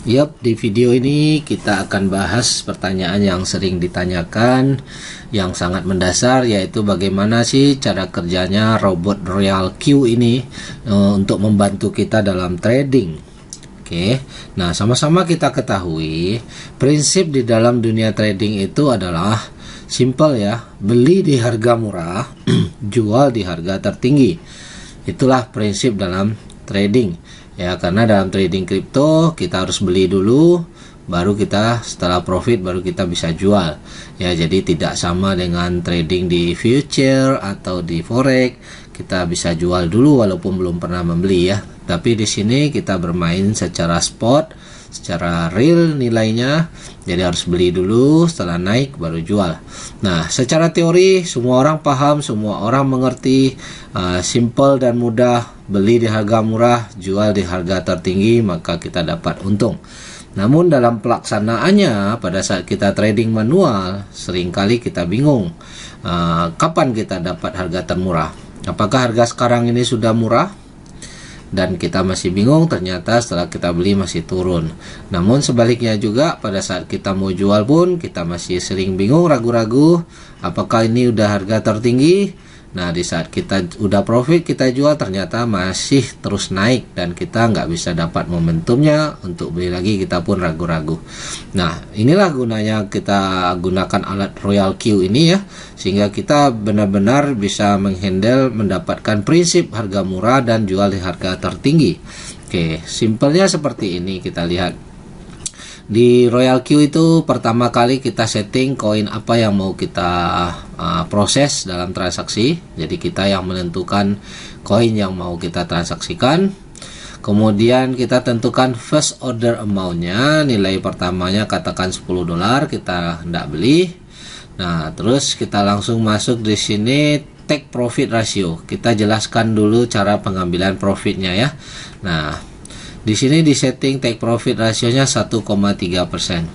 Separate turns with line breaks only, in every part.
Yap, di video ini kita akan bahas pertanyaan yang sering ditanyakan, yang sangat mendasar, yaitu bagaimana sih cara kerjanya robot Royal Q ini untuk membantu kita dalam trading. Oke, nah sama-sama kita ketahui prinsip di dalam dunia trading itu adalah simple ya, beli di harga murah, jual di harga tertinggi. Itulah prinsip dalam trading. Ya, karena dalam trading kripto kita harus beli dulu, baru kita setelah profit baru kita bisa jual. Ya, jadi tidak sama dengan trading di future atau di forex. Kita bisa jual dulu walaupun belum pernah membeli ya. Tapi di sini kita bermain secara spot, secara real nilainya. Jadi harus beli dulu, setelah naik baru jual. Nah, secara teori semua orang paham, semua orang mengerti, simple dan mudah. Beli di harga murah, jual di harga tertinggi, maka kita dapat untung. Namun dalam pelaksanaannya pada saat kita trading manual, seringkali kita bingung kapan kita dapat harga termurah. Apakah harga sekarang ini sudah murah? Dan kita masih bingung, ternyata setelah kita beli masih turun. Namun sebaliknya juga pada saat kita mau jual pun kita masih sering bingung, ragu-ragu apakah ini udah harga tertinggi. Nah, di saat kita udah profit kita jual, ternyata masih terus naik dan kita nggak bisa dapat momentumnya untuk beli lagi, kita pun ragu-ragu. Nah, inilah gunanya kita gunakan alat Royal Q ini ya, sehingga kita benar-benar bisa menghandle, mendapatkan prinsip harga murah dan jual di harga tertinggi. Oke, simpelnya seperti ini. Kita lihat di Royal Q itu pertama kali kita setting koin apa yang mau kita proses dalam transaksi. Jadi kita yang menentukan koin yang mau kita transaksikan. Kemudian kita tentukan first order amount-nya, nilai pertamanya katakan $10, kita hendak beli. Nah, terus kita langsung masuk di sini take profit ratio. Kita jelaskan dulu cara pengambilan profitnya ya. Nah, di sini di setting take profit rasionya 1,3%.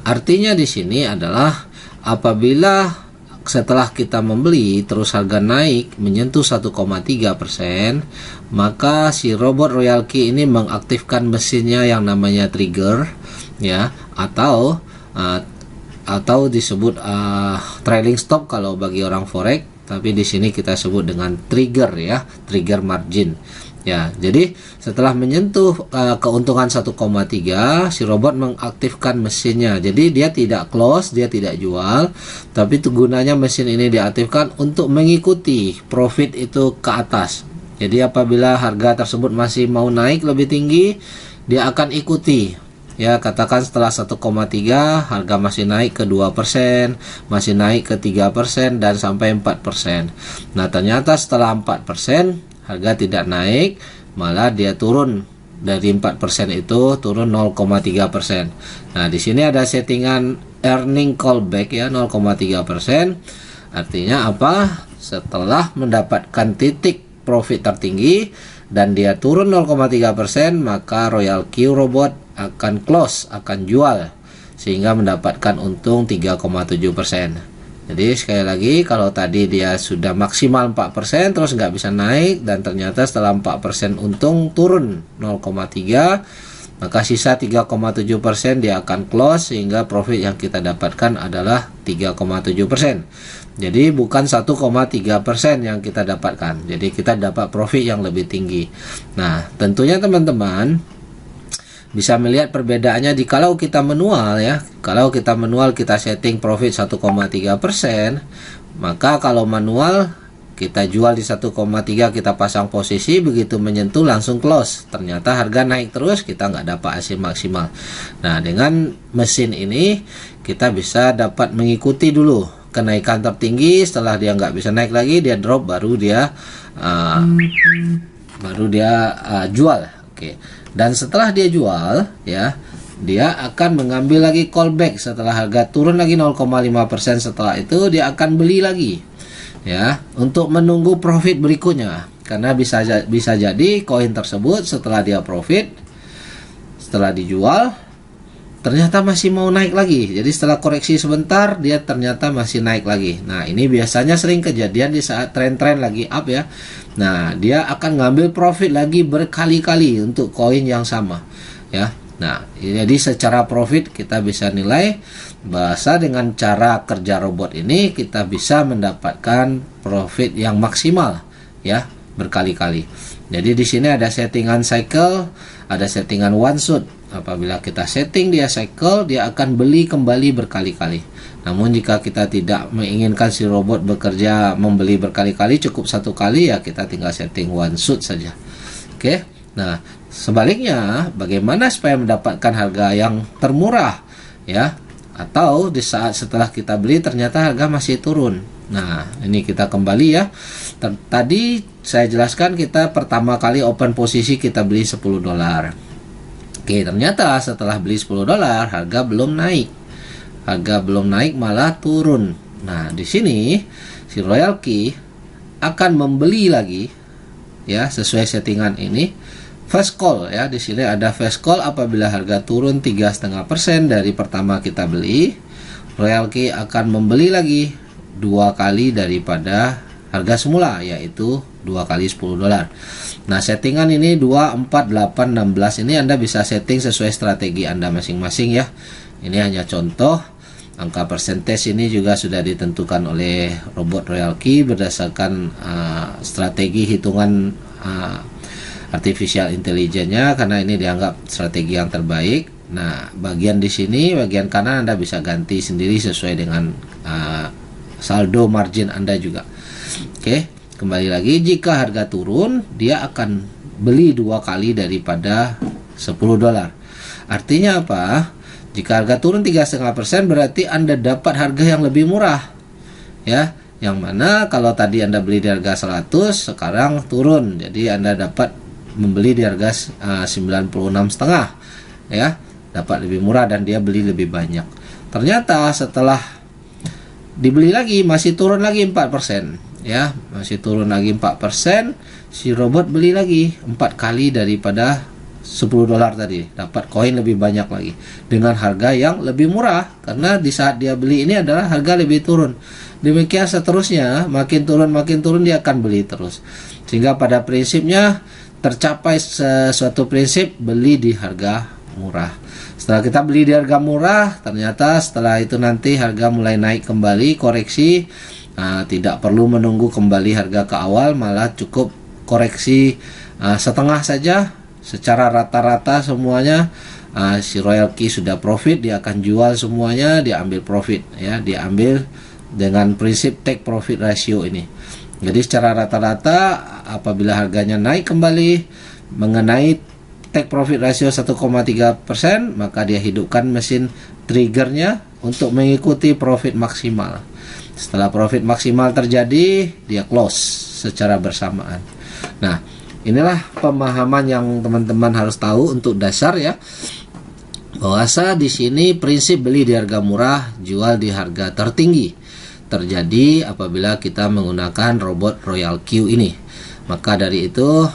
Artinya di sini adalah apabila setelah kita membeli terus harga naik menyentuh 1,3%, maka si robot Royal Q ini mengaktifkan mesinnya yang namanya trigger ya, atau disebut trailing stop kalau bagi orang forex, tapi di sini kita sebut dengan trigger ya, trigger margin. Ya, jadi setelah menyentuh keuntungan 1,3, si robot mengaktifkan mesinnya. Jadi dia tidak close, dia tidak jual, tapi gunanya mesin ini diaktifkan untuk mengikuti profit itu ke atas. Jadi apabila harga tersebut masih mau naik lebih tinggi, dia akan ikuti. Ya, katakan setelah 1,3 harga masih naik ke 2%, masih naik ke 3% dan sampai 4%. Nah, ternyata setelah 4% harga tidak naik, malah dia turun dari 4% itu turun 0,3%. Nah, di sini ada settingan earning callback ya, 0,3%. Artinya apa? Setelah mendapatkan titik profit tertinggi dan dia turun 0,3%, maka Royal Q robot akan close, akan jual sehingga mendapatkan untung 3,7%. Jadi sekali lagi, kalau tadi dia sudah maksimal 4% terus nggak bisa naik dan ternyata setelah 4% untung turun 0,3, maka sisa 3,7% dia akan close sehingga profit yang kita dapatkan adalah 3,7%. Jadi bukan 1,3% yang kita dapatkan. Jadi kita dapat profit yang lebih tinggi. Nah, tentunya teman-teman bisa melihat perbedaannya di kalau kita manual ya. Kalau kita manual kita setting profit 1,3%, maka kalau manual kita jual di 1,3, kita pasang posisi, begitu menyentuh langsung close. Ternyata harga naik terus, kita nggak dapat hasil maksimal. Nah, dengan mesin ini kita bisa dapat mengikuti dulu kenaikan tertinggi. Setelah dia nggak bisa naik lagi, dia drop, baru dia jual. Oke. Dan setelah dia jual ya, dia akan mengambil lagi callback setelah harga turun lagi 0,5%. Setelah itu dia akan beli lagi ya, untuk menunggu profit berikutnya. Karena bisa jadi koin tersebut setelah dia profit, setelah dijual ternyata masih mau naik lagi. Jadi setelah koreksi sebentar dia ternyata masih naik lagi. Nah, ini biasanya sering kejadian di saat tren-tren lagi up ya. Nah, dia akan ngambil profit lagi berkali-kali untuk koin yang sama ya. Nah, jadi secara profit kita bisa nilai bahwa dengan cara kerja robot ini kita bisa mendapatkan profit yang maksimal ya, berkali-kali. Jadi di sini ada settingan cycle, ada settingan one shot. Apabila kita setting dia cycle, dia akan beli kembali berkali-kali. Namun jika kita tidak menginginkan si robot bekerja membeli berkali-kali, cukup satu kali, ya kita tinggal setting one shot saja. Oke. Nah, sebaliknya bagaimana supaya mendapatkan harga yang termurah ya, atau di saat setelah kita beli ternyata harga masih turun. Nah, ini kita kembali ya. Tadi saya jelaskan kita pertama kali open posisi kita beli $10. Oke, ternyata setelah beli $10 harga belum naik. Harga belum naik malah turun. Nah, di sini si Royal Key akan membeli lagi ya, sesuai settingan ini. Fast call ya, di sini ada fast call apabila harga turun 3,5% dari pertama kita beli. Royal Key akan membeli lagi 2 kali daripada harga semula, yaitu 2 kali $10. Nah, settingan ini 2, 4, 8, 16 ini Anda bisa setting sesuai strategi Anda masing-masing ya. Ini hanya contoh. Angka persentase ini juga sudah ditentukan oleh robot Royal Key berdasarkan strategi hitungan artificial intelligence-nya, karena ini dianggap strategi yang terbaik. Nah, bagian di sini, bagian kanan Anda bisa ganti sendiri sesuai dengan saldo margin Anda juga. Oke, kembali lagi, jika harga turun, dia akan beli 2 kali daripada $10. Artinya apa? Jika harga turun 3,5% berarti Anda dapat harga yang lebih murah. Ya, yang mana kalau tadi Anda beli di harga 100, sekarang turun. Jadi Anda dapat membeli di harga 96,5 ya, dapat lebih murah dan dia beli lebih banyak. Ternyata setelah dibeli lagi masih turun lagi 4% ya, masih turun lagi 4%. Si robot beli lagi 4 kali daripada $10 tadi, dapat koin lebih banyak lagi dengan harga yang lebih murah, karena di saat dia beli ini adalah harga lebih turun. Demikian seterusnya, makin turun dia akan beli terus, sehingga pada prinsipnya tercapai suatu prinsip beli di harga murah. Setelah kita beli di harga murah, ternyata setelah itu nanti harga mulai naik kembali, koreksi. Tidak perlu menunggu kembali harga ke awal, malah cukup koreksi setengah saja. Secara rata-rata semuanya si Royal Key sudah profit, dia akan jual semuanya, dia ambil profit ya, dia ambil dengan prinsip take profit ratio ini. Jadi secara rata-rata apabila harganya naik kembali mengenai take profit ratio 1,3%, maka dia hidupkan mesin triggernya untuk mengikuti profit maksimal. Setelah profit maksimal terjadi, dia close secara bersamaan. Nah, inilah pemahaman yang teman-teman harus tahu untuk dasar ya. Bahwasa di sini prinsip beli di harga murah, jual di harga tertinggi terjadi apabila kita menggunakan robot Royal Q ini. Maka dari itu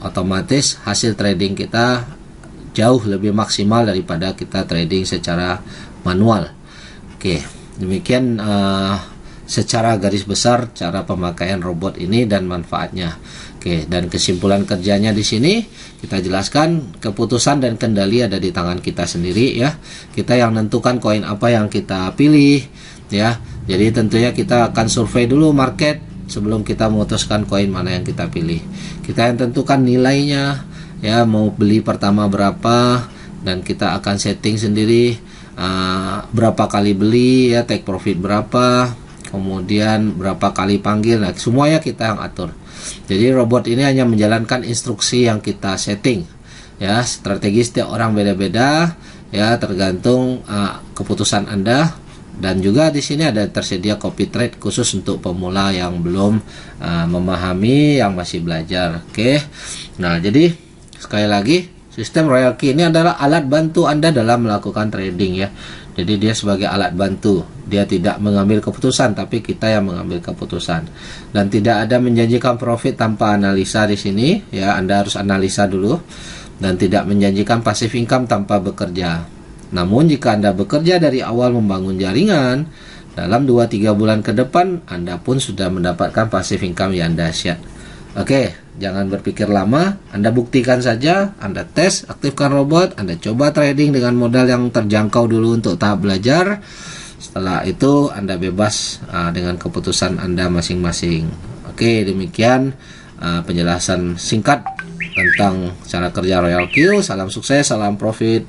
otomatis hasil trading kita jauh lebih maksimal daripada kita trading secara manual. Oke, demikian secara garis besar cara pemakaian robot ini dan manfaatnya. Oke, dan kesimpulan kerjanya di sini kita jelaskan, keputusan dan kendali ada di tangan kita sendiri ya. Kita yang menentukan koin apa yang kita pilih ya. Jadi tentunya kita akan survei dulu market sebelum kita memutuskan koin mana yang kita pilih. Kita yang tentukan nilainya ya, mau beli pertama berapa, dan kita akan setting sendiri berapa kali beli ya, take profit berapa, kemudian berapa kali panggil. Nah, semuanya kita yang atur. Jadi robot ini hanya menjalankan instruksi yang kita setting ya. Strategi setiap orang beda-beda ya, tergantung keputusan Anda. Dan juga di sini ada tersedia copy trade khusus untuk pemula yang belum memahami, yang masih belajar. Oke. Nah, jadi sekali lagi, sistem Royal Key ini adalah alat bantu Anda dalam melakukan trading ya. Jadi dia sebagai alat bantu. Dia tidak mengambil keputusan, tapi kita yang mengambil keputusan. Dan tidak ada menjanjikan profit tanpa analisa di sini ya. Anda harus analisa dulu, dan tidak menjanjikan passive income tanpa bekerja. Namun jika Anda bekerja dari awal membangun jaringan, dalam 2-3 bulan ke depan Anda pun sudah mendapatkan passive income yang dahsyat. Oke, jangan berpikir lama, Anda buktikan saja, Anda tes, aktifkan robot, Anda coba trading dengan modal yang terjangkau dulu untuk tahap belajar. Setelah itu Anda bebas dengan keputusan Anda masing-masing. Oke, demikian penjelasan singkat tentang cara kerja Royal Q. Salam sukses, salam profit.